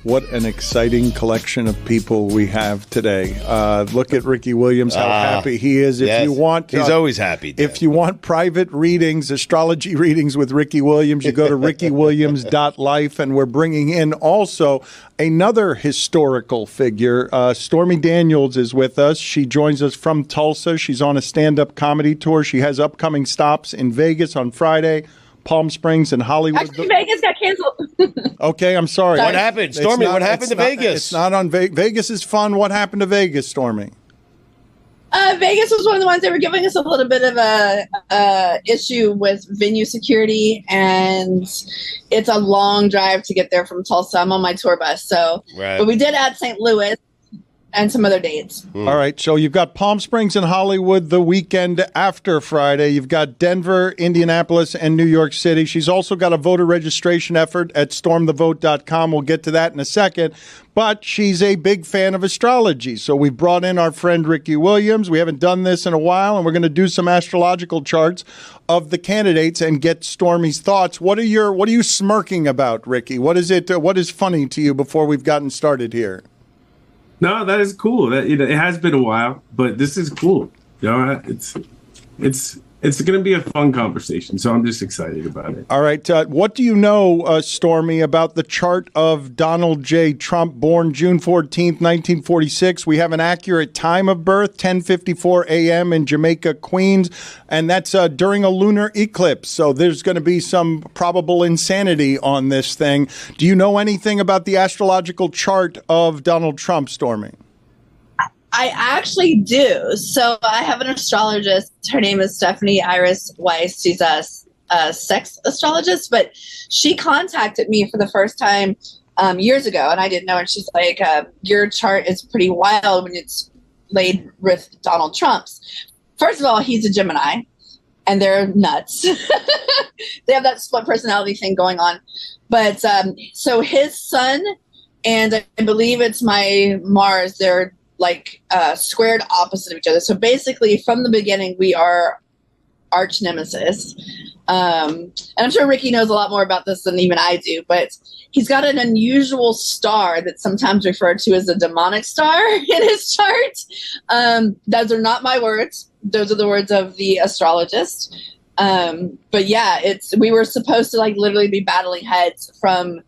What an exciting collection of people we have today. Look at Ricky Williams, how happy he is. Yes, if you want, he's always happy. Dan. If you want private readings, astrology readings with Ricky Williams, you go to rickywilliams.life. And we're bringing in also another historical figure. Stormy Daniels is with us. She joins us from Tulsa. She's on a stand-up comedy tour. She has upcoming stops in Vegas on Friday, Palm Springs, and Hollywood. Actually, Vegas got canceled. Okay, I'm sorry. What happened? Stormy, what happened to Vegas? It's not on Vegas. Vegas is fun. What happened to Vegas, Stormy? Vegas was one of the ones that were giving us a little bit of a issue with venue security, and it's a long drive to get there from Tulsa. I'm on my tour bus, but we did add St. Louis and some other dates. All right, so you've got Palm Springs and Hollywood the weekend after Friday. You've got Denver, Indianapolis, and New York City. She's also got a voter registration effort at stormthevote.com. We'll get to that in a second. But she's a big fan of astrology. So we brought in our friend Ricky Williams. We haven't done this in a while, and we're going to do some astrological charts of the candidates and get Stormy's thoughts. What are you smirking about, Ricky? What is funny to you before we've gotten started here? No, that is cool. That it has been a while, but this is cool. It's going to be a fun conversation, so I'm just excited about it. All right. What do you know, Stormy, about the chart of Donald J. Trump, born June 14th, 1946? We have an accurate time of birth, 10:54 a.m. in Jamaica, Queens, and that's during a lunar eclipse. So there's going to be some probable insanity on this thing. Do you know anything about the astrological chart of Donald Trump, Stormy? I actually do. So I have an astrologist. Her name is Stephanie Iris Weiss. She's a sex astrologist, but she contacted me for the first time years ago, and I didn't know. And she's like, your chart is pretty wild when it's laid with Donald Trump's. First of all, he's a Gemini, and they're nuts. They have that split personality thing going on. But so his sun, and I believe it's my Mars, they're like squared opposite of each other. So basically, from the beginning, we are arch nemesis. And I'm sure Ricky knows a lot more about this than even I do, but he's got an unusual star that's sometimes referred to as a demonic star in his chart. Those are not my words. Those are the words of the astrologist. But yeah, we were supposed to like literally be battling heads from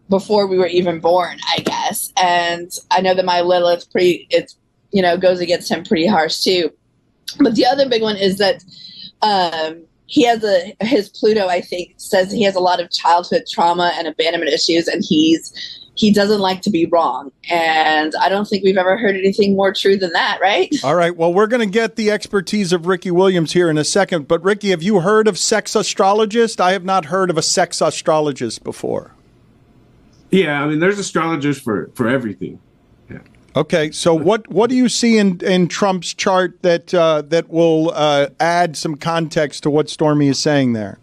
before we were even born, I guess. And I know that my Lilith goes against him pretty harsh too. But the other big one is that he has his Pluto, I think, says he has a lot of childhood trauma and abandonment issues, and he doesn't like to be wrong. And I don't think we've ever heard anything more true than that, right? All right. Well, we're going to get the expertise of Ricky Williams here in a second. But Ricky, have you heard of sex astrologist? I have not heard of a sex astrologist before. Yeah, I mean, there's astrologers for everything. Yeah. Okay, so what do you see in Trump's chart that will add some context to what Stormy is saying there?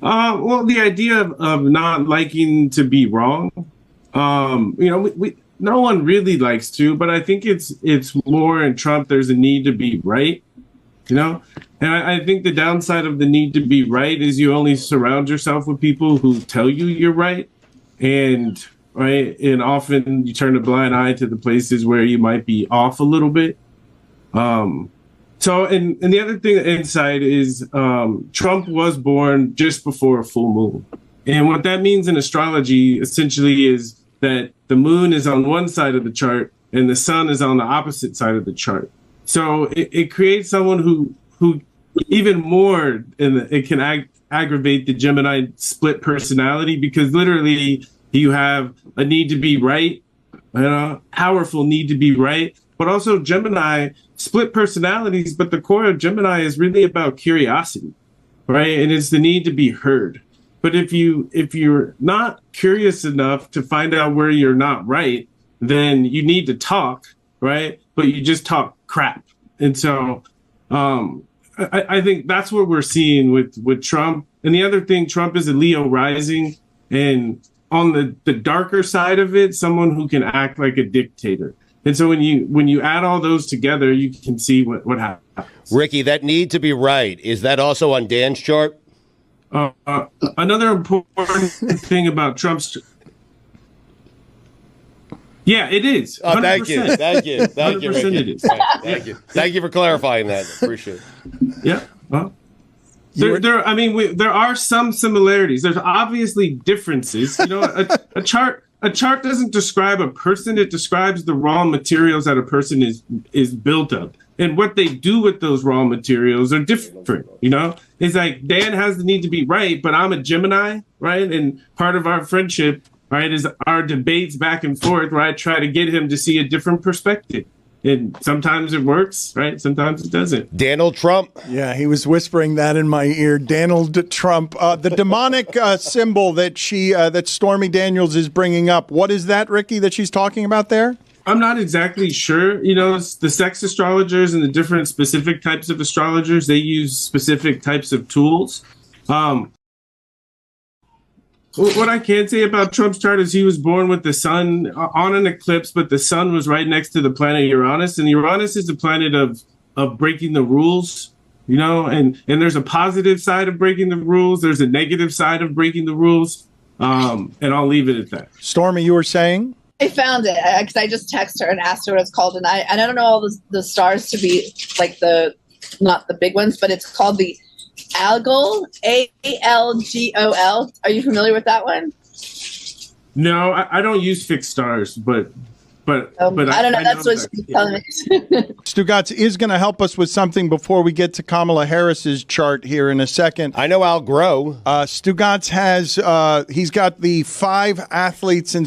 Well, the idea of not liking to be wrong. We no one really likes to, but I think it's more in Trump. There's a need to be right, and I think the downside of the need to be right is you only surround yourself with people who tell you you're right. And often you turn a blind eye to the places where you might be off a little bit. And the other thing inside is Trump was born just before a full moon. And what that means in astrology essentially is that the moon is on one side of the chart and the sun is on the opposite side of the chart. So it creates someone who even more, and it can aggravate the Gemini split personality, because literally you have a need to be right, powerful need to be right, but also Gemini split personalities. But the core of Gemini is really about curiosity, right? And it's the need to be heard. But if you're not curious enough to find out where you're not right, then you need to talk, right? But you just talk crap. And so I think that's what we're seeing with Trump. And the other thing, Trump is a Leo rising, and on the darker side of it, someone who can act like a dictator. And so when you add all those together, you can see what happens. Ricky, that need to be right, is that also on Dan's chart? Another important thing about Trump's Yeah, it is. Oh, thank you. 100%. Thank you. Thank you. 100% Ricky. it is. Thank you. Thank you for clarifying that. Appreciate it. Yeah. Well, there are some similarities. There's obviously differences. You know, a chart doesn't describe a person. It describes the raw materials that a person is built of. And what they do with those raw materials are different. You know, it's like Dan has the need to be right, but I'm a Gemini, right? And part of our friendship, right, is our debates back and forth where I try to get him to see a different perspective. And sometimes it works, right? Sometimes it doesn't. Donald Trump. Yeah, he was whispering that in my ear. Donald Trump. The demonic symbol that Stormy Daniels is bringing up. What is that, Ricky, that she's talking about there? I'm not exactly sure. You know, the sex astrologers and the different specific types of astrologers, they use specific types of tools. What I can say about Trump's chart is he was born with the sun on an eclipse, but the sun was right next to the planet Uranus. And Uranus is the planet of breaking the rules, you know, and there's a positive side of breaking the rules. There's a negative side of breaking the rules. And I'll leave it at that. Stormy, you were saying? I found it because I just texted her and asked her what it's called, and I don't know all the stars to be like not the big ones, but it's called the Algol, Algol. Are you familiar with that one? No, I don't use fixed stars, but I don't know. That's what she's telling me. Stugotz is going to help us with something before we get to Kamala Harris's chart here in a second. I know Al Grow. Stugotz has he's got the top 5 athletes in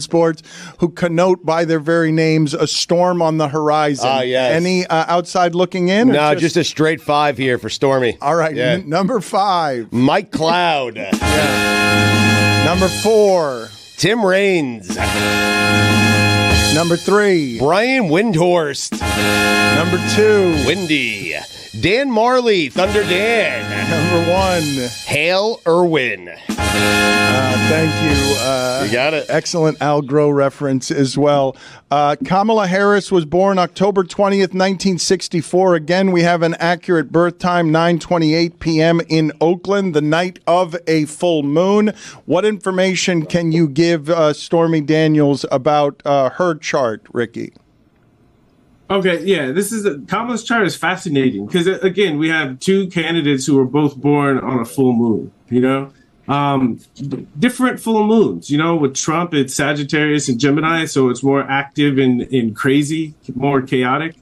sports who connote by their very names a storm on the horizon. Yes. Any outside looking in? No, just a straight 5 here for Stormy. All right, Yeah. Number 5. Mike Cloud. Number 4. Tim Raines. Number 3. Brian Windhorst. Number 2. Windy. Dan Marley. Thunder Dan. Number 1. Hale Irwin. Thank you. You got it. Excellent Al Grow reference as well. Kamala Harris was born October 20th, 1964. Again, we have an accurate birth time, 9:28 p.m. in Oakland, the night of a full moon. What information can you give Stormy Daniels about her chart, Ricky? Okay, yeah, Kamala's chart is fascinating because, again, we have two candidates who were both born on a full moon, you know? Different full moons, you know, with Trump, it's Sagittarius and Gemini, so it's more active and crazy, more chaotic.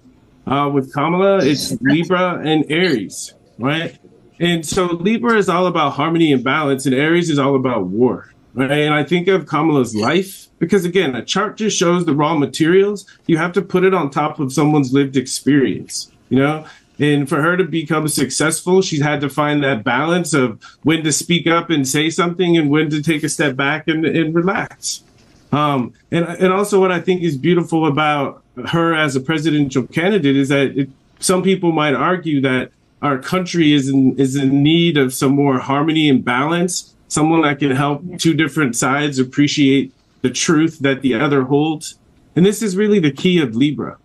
With Kamala, it's Libra and Aries, right? And so Libra is all about harmony and balance, and Aries is all about war, right? And I think of Kamala's life because, again, a chart just shows the raw materials. You have to put it on top of someone's lived experience, you know? And for her to become successful, she's had to find that balance of when to speak up and say something and when to take a step back and relax. And also what I think is beautiful about her as a presidential candidate is that some people might argue that our country is in need of some more harmony and balance, someone that can help two different sides appreciate the truth that the other holds. And this is really the key of Libra,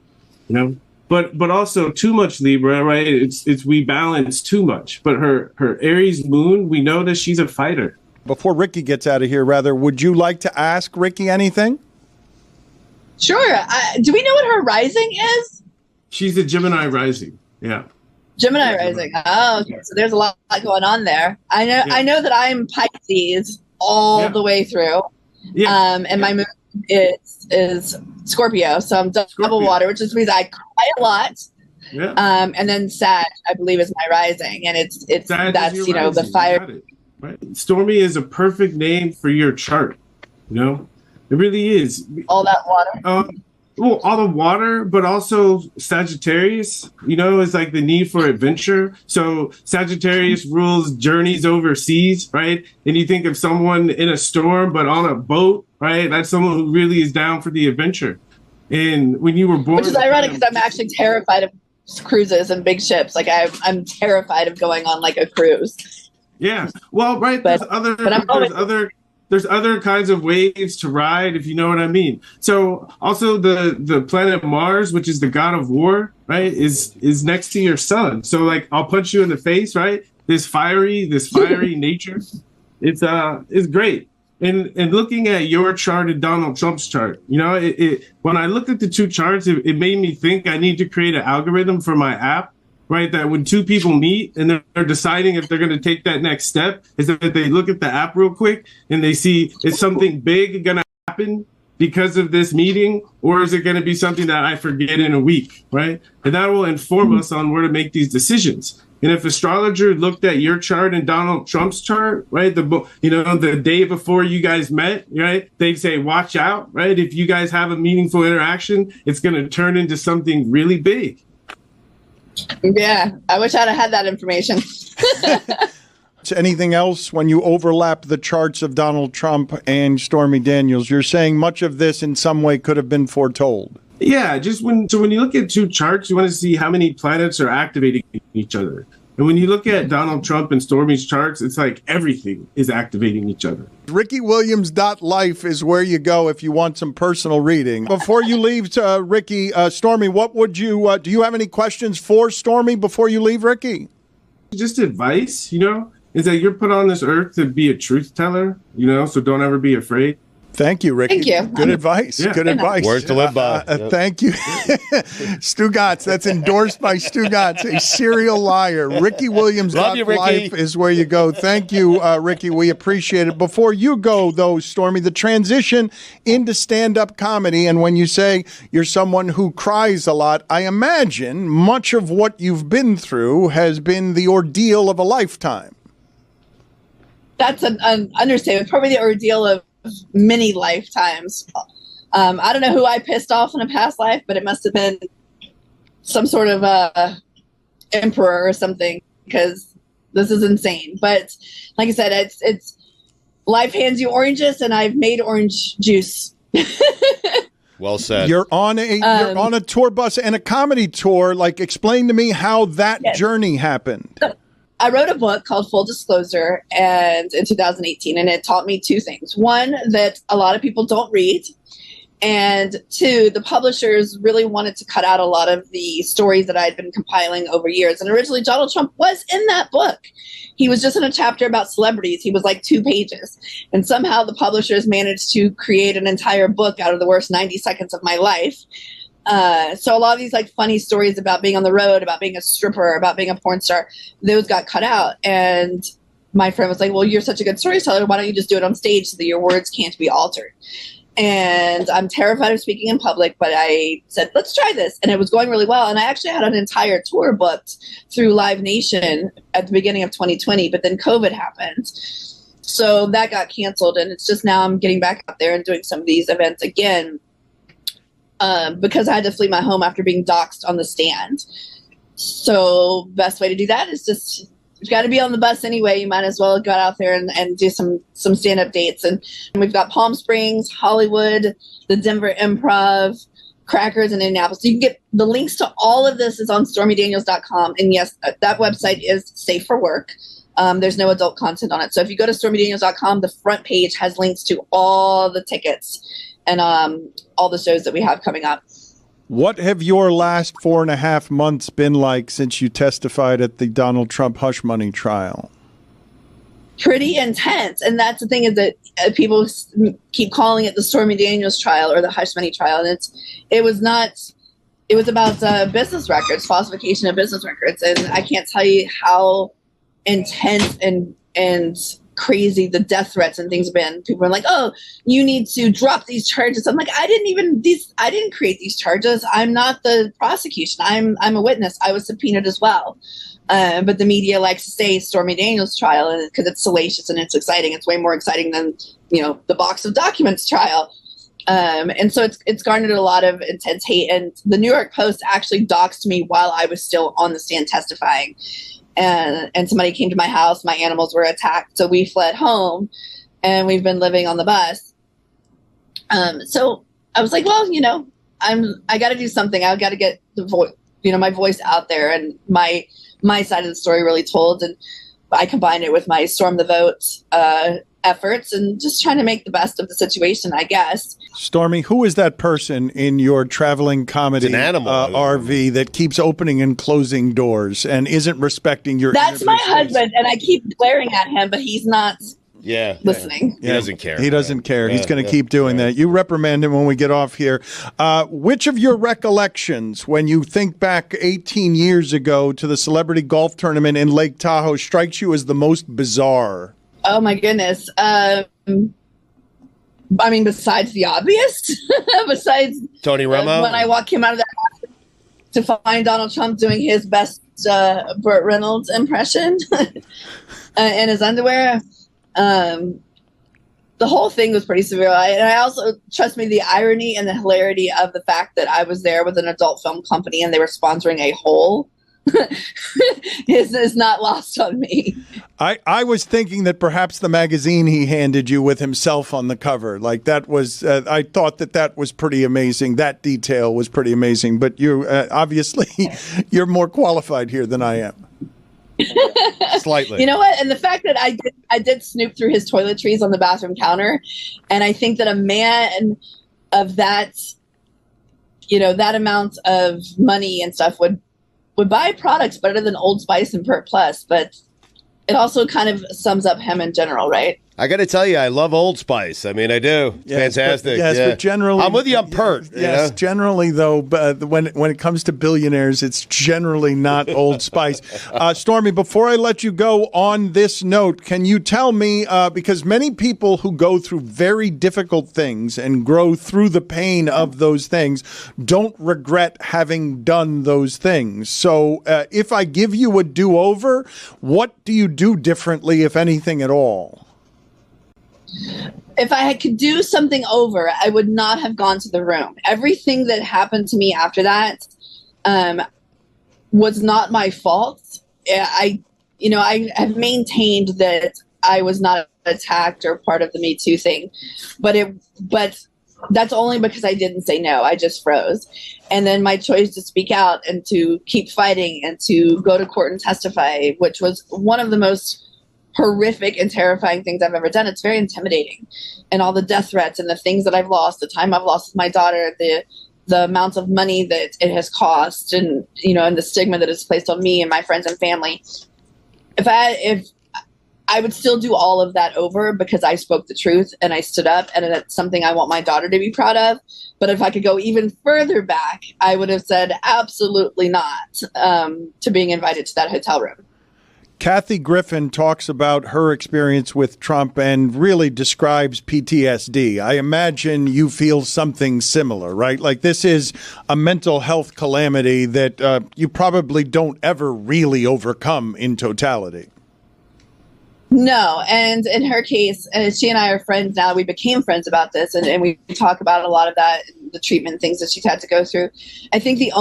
you know? But also too much Libra, right? It's we balance too much. But her Aries moon, we know that she's a fighter. Before Ricky gets out of here, would you like to ask Ricky anything? Sure. Do we know what her rising is? She's a Gemini rising. Yeah. Gemini rising. Oh, okay. So there's a lot going on there. I know. Yeah. I know that I'm Pisces all the way through. Yeah. And my moon is Scorpio, so I'm double water, which just means I cry a lot. Yeah. And then Sag, I believe, is my rising, and it's that's you know rising. The fire. Right. Stormy is a perfect name for your chart. You know, it really is. All that water. Well, all the water, but also Sagittarius, you know, is like the need for adventure. So Sagittarius rules journeys overseas, right? And you think of someone in a storm, but on a boat, right? That's someone who really is down for the adventure. And when you were born, which is ironic because I'm actually terrified of cruises and big ships. Like I'm terrified of going on like a cruise. Yeah. Well, right. There's other kinds of waves to ride, if you know what I mean. So also the planet Mars, which is the god of war, right, is next to your sun. So like I'll punch you in the face, right? This fiery nature. It's great. and looking at your chart and Donald Trump's chart, you know, when I looked at the two charts, it made me think I need to create an algorithm for my app, right? That when two people meet and they're deciding if they're going to take that next step, is that they look at the app real quick and they see, is something big going to happen because of this meeting, or is it going to be something that I forget in a week, right? And that will inform us on where to make these decisions. And if astrologer looked at your chart and Donald Trump's chart, right, the day before you guys met, right, they'd say, watch out, right? If you guys have a meaningful interaction, it's going to turn into something really big. Yeah, I wish I'd have had that information. Anything else when you overlap the charts of Donald Trump and Stormy Daniels? You're saying much of this in some way could have been foretold. Yeah, when you look at two charts, you want to see how many planets are activating each other. And when you look at Donald Trump and Stormy's charts, it's like everything is activating each other. RickyWilliams.life is where you go if you want some personal reading. Before you leave, Ricky, Stormy, what would you, do you have any questions for Stormy before you leave, Ricky? Just advice, you know, is that you're put on this earth to be a truth teller, you know, so don't ever be afraid. Thank you, Ricky. Thank you. Good advice. Yeah. Good advice. Words to live by. Thank you. Stugotz, that's endorsed by Stugotz, a serial liar. RickyWilliams.life is where you go. Thank you, Ricky. We appreciate it. Before you go, though, Stormy, the transition into stand-up comedy, and when you say you're someone who cries a lot, I imagine much of what you've been through has been the ordeal of a lifetime. That's an understatement. Probably the ordeal of many lifetimes. I don't know who I pissed off in a past life, but it must have been some sort of emperor or something, because this is insane. But like I said, it's life hands you oranges, and I've made orange juice. Well said. You're on a tour bus and a comedy tour. Like, explain to me how that journey happened. I wrote a book called Full Disclosure in 2018, and it taught me two things. One, that a lot of people don't read. And two, the publishers really wanted to cut out a lot of the stories that I had been compiling over years. And originally, Donald Trump was in that book. He was just in a chapter about celebrities. He was like 2 pages. And somehow the publishers managed to create an entire book out of the worst 90 seconds of my life. So a lot of these like funny stories about being on the road, about being a stripper, about being a porn star, those got cut out. And my friend was like, well, you're such a good storyteller. Why don't you just do it on stage so that your words can't be altered? And I'm terrified of speaking in public, but I said, let's try this. And it was going really well. And I actually had an entire tour booked through Live Nation at the beginning of 2020, but then COVID happened. So that got canceled. And it's just now I'm getting back out there and doing some of these events again. Because I had to flee my home after being doxxed on the stand. So best way to do that is just, you've got to be on the bus anyway. You might as well go out there and do some stand-up dates. And we've got Palm Springs, Hollywood, the Denver Improv, Crackers, and Indianapolis. So you can get the links to all of this is on StormyDaniels.com. And yes, that website is safe for work. There's no adult content on it. So if you go to StormyDaniels.com, the front page has links to all the tickets and all the shows that we have coming up. What have your last 4.5 months been like since you testified at the Donald Trump hush money trial? Pretty intense. And that's the thing, is that people keep calling it the Stormy Daniels trial or the hush money trial. And it was about business records, falsification of business records. And I can't tell you how intense and crazy the death threats and things have been. People are like, oh, you need to drop these charges. I'm like, I didn't create these charges. I'm not the prosecution. I'm a witness. I was subpoenaed as well. But the media likes to say Stormy Daniels trial, and because it's salacious and it's exciting. It's way more exciting than, the box of documents trial. And so it's garnered a lot of intense hate. And the New York Post actually doxed me while I was still on the stand testifying. And somebody came to my house. My animals were attacked. So we fled home, and we've been living on the bus. So I was like, well, I got to do something. I got to get the voice, my voice out there, and my side of the story really told. And I combined it with my Storm the Vote efforts and just trying to make the best of the situation, I guess. Stormy, who is that person in your traveling comedy RV that keeps opening and closing doors and isn't respecting your That's my husband, and I keep glaring at him, but he's not listening. He doesn't care. He doesn't care. He's going to Yeah. keep doing that. You reprimand him when we get off here. Which of your recollections, when you think back 18 years ago to the celebrity golf tournament in Lake Tahoe, strikes you as the most bizarre? Oh my goodness. I mean, besides the obvious, besides Tony Romo? when I came out of that house to find Donald Trump doing his best Burt Reynolds impression in his underwear. The whole thing was pretty severe. And I also, trust me, the irony and the hilarity of the fact that I was there with an adult film company and they were sponsoring a hole is not lost on me. I was thinking that perhaps the magazine he handed you with himself on the cover, like that was, I thought that was pretty amazing. That detail was pretty amazing. But you, obviously, you're more qualified here than I am. Slightly. You know what? And the fact that I did snoop through his toiletries on the bathroom counter, and I think that a man of that, that amount of money and stuff would buy products better than Old Spice and Pert Plus, but it also kind of sums up him in general, right? I got to tell you, I love Old Spice. I mean, I do. It's fantastic. But generally, I'm with you on Pert. Yes, generally though, when it comes to billionaires, it's generally not Old Spice. Stormy, before I let you go on this note, can you tell me, because many people who go through very difficult things and grow through the pain of those things don't regret having done those things. So if I give you a do-over, what do you do differently, if anything at all? If I could do something over, I would not have gone to the room. Everything that happened to me after that was not my fault. I have maintained that I was not attacked or part of the Me Too thing, but that's only because I didn't say no. I just froze. And then my choice to speak out and to keep fighting and to go to court and testify, which was one of the most horrific and terrifying things I've ever done. It's very intimidating, and all the death threats and the things that I've lost, the time I've lost with my daughter, the amount of money that it has cost, and and the stigma that is placed on me and my friends and family. If I would still do all of that over because I spoke the truth and I stood up, and it's something I want my daughter to be proud of. But if I could go even further back, I would have said absolutely not to being invited to that hotel room. Kathy Griffin talks about her experience with Trump and really describes PTSD. I imagine you feel something similar, right? Like this is a mental health calamity that you probably don't ever really overcome in totality. No, and in her case, she and I are friends now. We became friends about this, and we talk about a lot of that, the treatment things that she's had to go through. I think she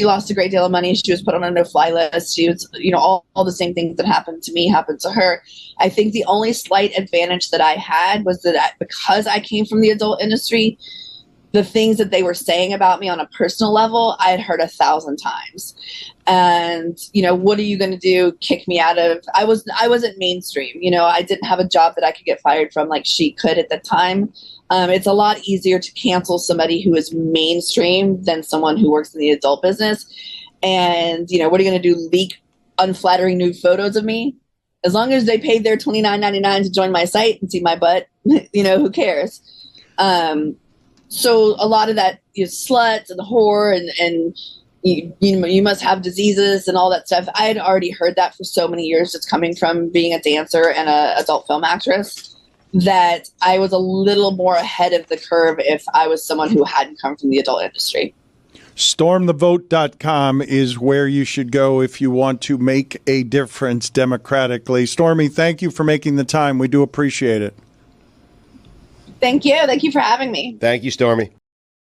lost a great deal of money. She was put on a no-fly list. She was, all the same things that happened to me happened to her. I think the only slight advantage that I had was that because I came from the adult industry, the things that they were saying about me on a personal level, I had heard 1,000 times. And, what are you going to do? Kick me out of, I wasn't mainstream. I didn't have a job that I could get fired from like she could at the time. It's a lot easier to cancel somebody who is mainstream than someone who works in the adult business. And, what are you going to do? Leak unflattering nude photos of me? As long as they paid their $29.99 to join my site and see my butt, who cares? So a lot of that, sluts and whore and you must have diseases and all that stuff. I had already heard that for so many years, just coming from being a dancer and an adult film actress, that I was a little more ahead of the curve if I was someone who hadn't come from the adult industry. Stormthevote.com is where you should go if you want to make a difference democratically. Stormy, thank you for making the time. We do appreciate it. Thank you. Thank you for having me. Thank you, Stormy.